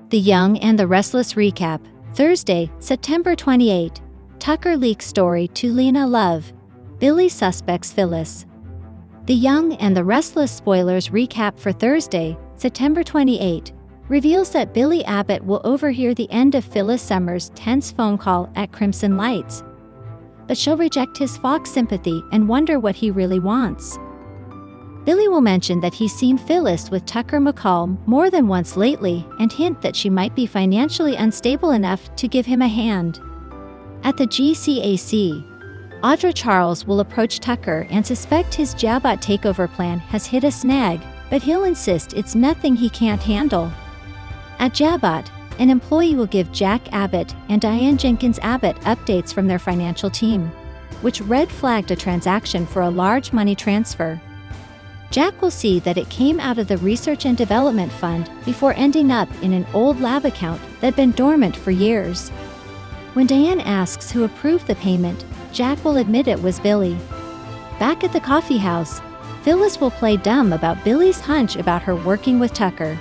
The Young and the Restless recap. Thursday, September 28. Tucker leaks story to Leanna Love. Billy suspects Phyllis. The Young and the Restless spoilers recap for Thursday, September 28, reveals that Billy Abbott will overhear the end of Phyllis Summers' tense phone call at Crimson Lights. But she'll reject his Fox sympathy and wonder what he really wants. Billy will mention that he's seen Phyllis with Tucker McCall more than once lately and hint that she might be financially unstable enough to give him a hand. At the GCAC, Audra Charles will approach Tucker and suspect his Jabot takeover plan has hit a snag, but he'll insist it's nothing he can't handle. At Jabot, an employee will give Jack Abbott and Diane Jenkins Abbott updates from their financial team, which red-flagged a transaction for a large money transfer. Jack will see that it came out of the Research and Development Fund before ending up in an old lab account that'd been dormant for years. When Diane asks who approved the payment, Jack will admit it was Billy. Back at the coffee house, Phyllis will play dumb about Billy's hunch about her working with Tucker.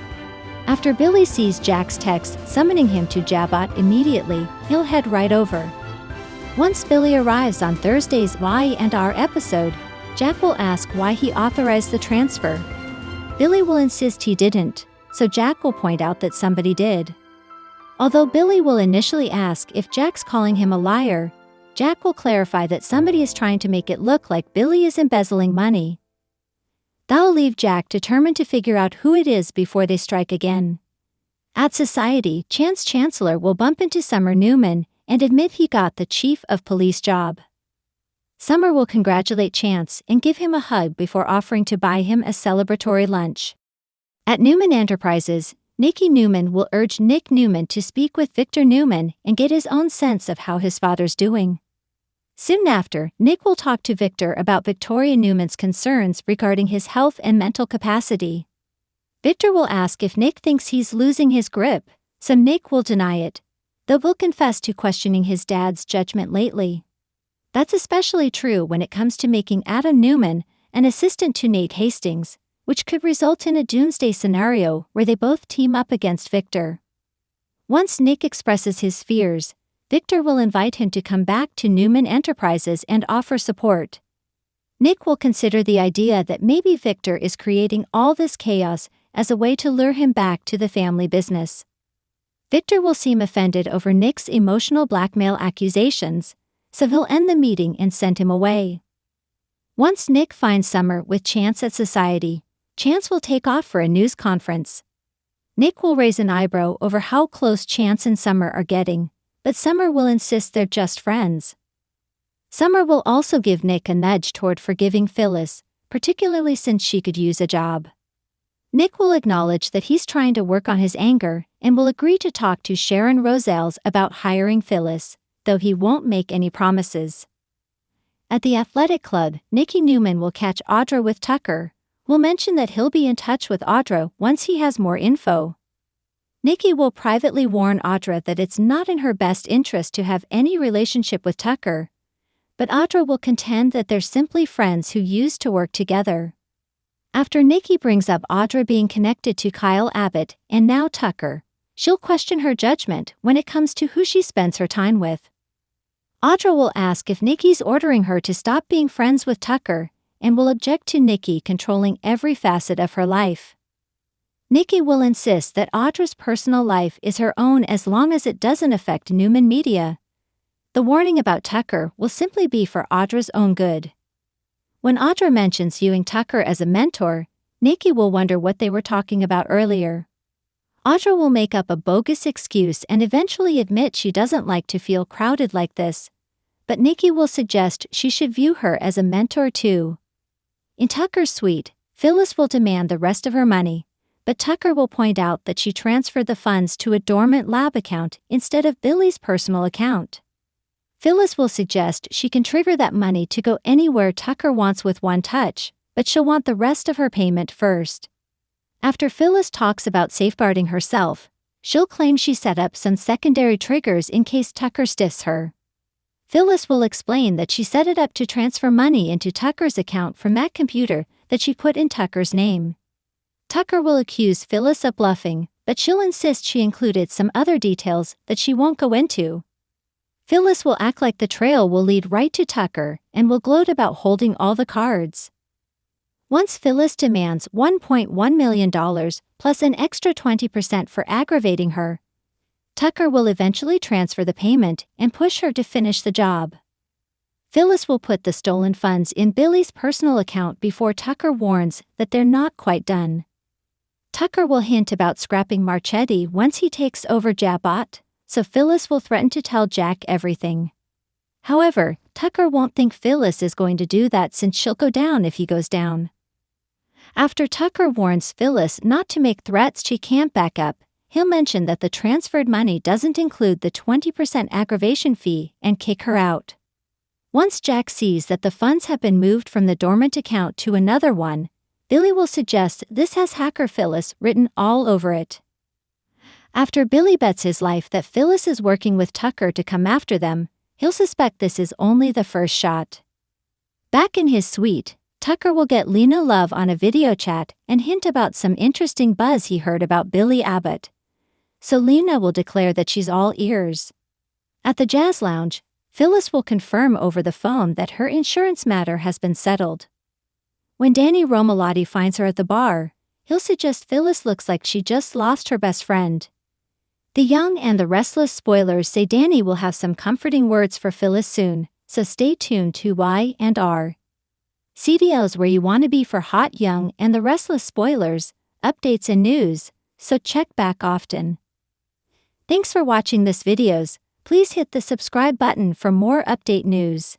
After Billy sees Jack's text summoning him to Jabot immediately, he'll head right over. Once Billy arrives on Thursday's Y&R episode, Jack will ask why he authorized the transfer. Billy will insist he didn't, so Jack will point out that somebody did. Although Billy will initially ask if Jack's calling him a liar, Jack will clarify that somebody is trying to make it look like Billy is embezzling money. That'll leave Jack determined to figure out who it is before they strike again. At Society, Chance Chancellor will bump into Summer Newman and admit he got the chief of police job. Summer will congratulate Chance and give him a hug before offering to buy him a celebratory lunch. At Newman Enterprises, Nikki Newman will urge Nick Newman to speak with Victor Newman and get his own sense of how his father's doing. Soon after, Nick will talk to Victor about Victoria Newman's concerns regarding his health and mental capacity. Victor will ask if Nick thinks he's losing his grip, so Nick will deny it, though will confess to questioning his dad's judgment lately. That's especially true when it comes to making Adam Newman an assistant to Nate Hastings, which could result in a doomsday scenario where they both team up against Victor. Once Nick expresses his fears, Victor will invite him to come back to Newman Enterprises and offer support. Nick will consider the idea that maybe Victor is creating all this chaos as a way to lure him back to the family business. Victor will seem offended over Nick's emotional blackmail accusations, so he'll end the meeting and send him away. Once Nick finds Summer with Chance at Society, Chance will take off for a news conference. Nick will raise an eyebrow over how close Chance and Summer are getting, but Summer will insist they're just friends. Summer will also give Nick a nudge toward forgiving Phyllis, particularly since she could use a job. Nick will acknowledge that he's trying to work on his anger and will agree to talk to Sharon Roselles about hiring Phyllis, though he won't make any promises. At the athletic club, Nikki Newman will catch Audra with Tucker, will mention that he'll be in touch with Audra once he has more info. Nikki will privately warn Audra that it's not in her best interest to have any relationship with Tucker, but Audra will contend that they're simply friends who used to work together. After Nikki brings up Audra being connected to Kyle Abbott and now Tucker, she'll question her judgment when it comes to who she spends her time with. Audra will ask if Nikki's ordering her to stop being friends with Tucker and will object to Nikki controlling every facet of her life. Nikki will insist that Audra's personal life is her own as long as it doesn't affect Newman Media. The warning about Tucker will simply be for Audra's own good. When Audra mentions viewing Tucker as a mentor, Nikki will wonder what they were talking about earlier. Audra will make up a bogus excuse and eventually admit she doesn't like to feel crowded like this, but Nikki will suggest she should view her as a mentor too. In Tucker's suite, Phyllis will demand the rest of her money, but Tucker will point out that she transferred the funds to a dormant lab account instead of Billy's personal account. Phyllis will suggest she can trigger that money to go anywhere Tucker wants with one touch, but she'll want the rest of her payment first. After Phyllis talks about safeguarding herself, she'll claim she set up some secondary triggers in case Tucker stiffs her. Phyllis will explain that she set it up to transfer money into Tucker's account from that computer that she put in Tucker's name. Tucker will accuse Phyllis of bluffing, but she'll insist she included some other details that she won't go into. Phyllis will act like the trail will lead right to Tucker and will gloat about holding all the cards. Once Phyllis demands $1.1 million plus an extra 20% for aggravating her, Tucker will eventually transfer the payment and push her to finish the job. Phyllis will put the stolen funds in Billy's personal account before Tucker warns that they're not quite done. Tucker will hint about scrapping Marchetti once he takes over Jabot, so Phyllis will threaten to tell Jack everything. However, Tucker won't think Phyllis is going to do that since she'll go down if he goes down. After Tucker warns Phyllis not to make threats she can't back up, he'll mention that the transferred money doesn't include the 20% aggravation fee and kick her out. Once Jack sees that the funds have been moved from the dormant account to another one, Billy will suggest this has Hacker Phyllis written all over it. After Billy bets his life that Phyllis is working with Tucker to come after them, he'll suspect this is only the first shot. Back in his suite, Tucker will get Leanna Love on a video chat and hint about some interesting buzz he heard about Billy Abbott. So Leanna will declare that she's all ears. At the jazz lounge, Phyllis will confirm over the phone that her insurance matter has been settled. When Danny Romalotti finds her at the bar, he'll suggest Phyllis looks like she just lost her best friend. The Young and the Restless spoilers say Danny will have some comforting words for Phyllis soon, so stay tuned to Y&R. CDL's where you want to be for Hot Young and the Restless spoilers, updates and news, so check back often. Thanks for watching this videos. Please hit the subscribe button for more update news.